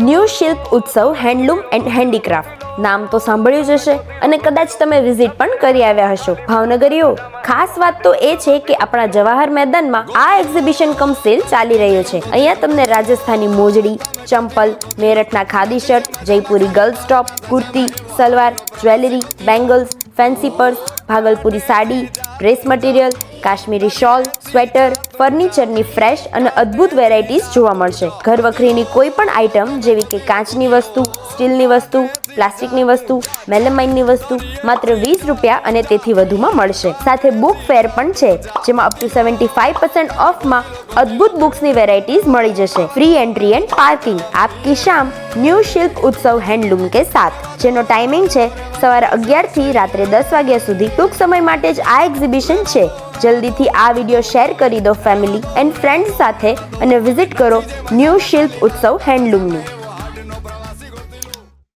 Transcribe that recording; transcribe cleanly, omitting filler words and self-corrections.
New Shilp Utsav handloom and handicraft નામ તો સાંભળ્યું જ હશે અને કદાચ તમે વિઝિટ પણ કરી આવ્યા હશો. ભાવનગરીઓ, ખાસ વાત તો એ છે કે આપણા જવાહર મેદાનમાં આ એક્ઝિબિશન કમ સેલ ચાલી રહ્યો છે. અહીંયા તમને રાજસ્થાની મોજડી, ચંપલ, મેરઠના khadi shirt, Jaipuri girls top, kurti, salwar, jewellery, bangles, fancy purse, Bhagalpuri sari, dress material, Kashmiri shawl, sweater, ફર્નિચરની ફ્રેશ અને અદ્ભુત વેરાયટીઝ જોવા મળશે. ઘર વખરીની કોઈ પણ આઇટમ જેવી કે કાચની વસ્તુ, સ્ટીલની વસ્તુ, પ્લાસ્ટિકની વસ્તુ, મેલેમાઇનની વસ્તુ માત્ર 20 રૂપિયા અને તેથી વધુમાં મળશે. સાથે બુક ફેર પણ છે જેમાં અપ ટુ 75% ઓફમાં અદ્ભુત બુક્સની વેરાયટીઝ મળી જશે. Free entry and parking. આપકી શામ ન્યૂ શિલ્પ ઉત્સવ હેન્ડલૂમ કે સાથ, જેનો ટાઈમિંગ છે સવારે 11 થી રાત્રે 10 વાગ્યા સુધી. ટૂંક સમય માટે જ આ એક્ઝિબિશન છે. જલ્દીથી આ વિડીયો શેર કરી દો ફેમિલી એન્ડ ફ્રેન્ડ્સ સાથે અને વિઝિટ કરો ન્યૂ શિલ્પ ઉત્સવ હેન્ડલૂમનું.